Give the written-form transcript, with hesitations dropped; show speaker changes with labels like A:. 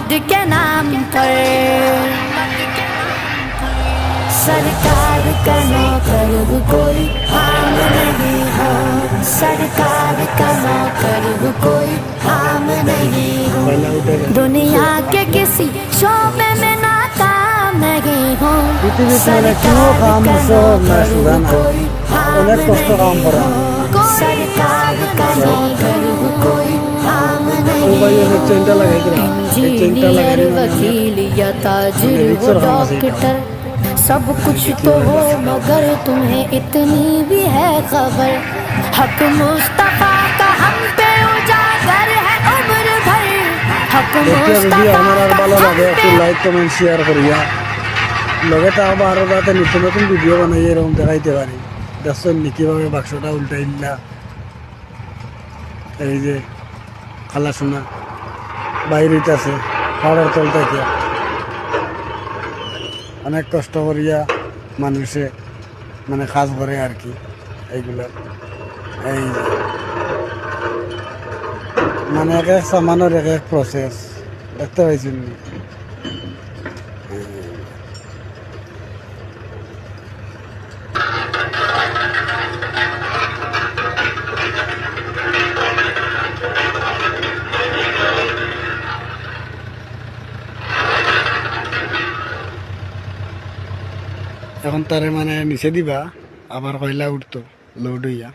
A: पद के नाम पर सरकार का नौकर कोई हम नहीं हो, सरकार का नौकर कोई हम नहीं हो, दुनिया के किसी शोबे में नाकाम नहीं हो, सरकार का नौकर कोई हम नहीं हो, सरकार का नौकर कोई हम नहीं हो, इंजीनियर वकील या ताजिर वो डॉक्टर सब कुछ तो हो मगर तुम्हें इतनी भी है खबर, हक मुस्तफा का हम पे उजागर है उम्र भर, हक मुस्तफा का हम पे
B: লাইক কমেন্ট শেয়ার করিয়া লগে তা আরো যাতে নতুন নতুন ভিডিও বানাই এরকম দেখাইতে পারি। দেখছেন নি কিভাবে বাক্সটা উল্টাই দিলা, এই যে খালা শোনা বাইরে আছে পাহাড়ের তল থেকে অনেক কষ্ট করিয়া মানুষে মানে কাজ করে আর কি। এইগুলা এই যে মানে এক এক সামানের এক এক প্রসেস দেখতে পাইছেন নি। এখন তারে মানে নিচে দিবা আবার কয়লা উঠতো লোড হইয়া।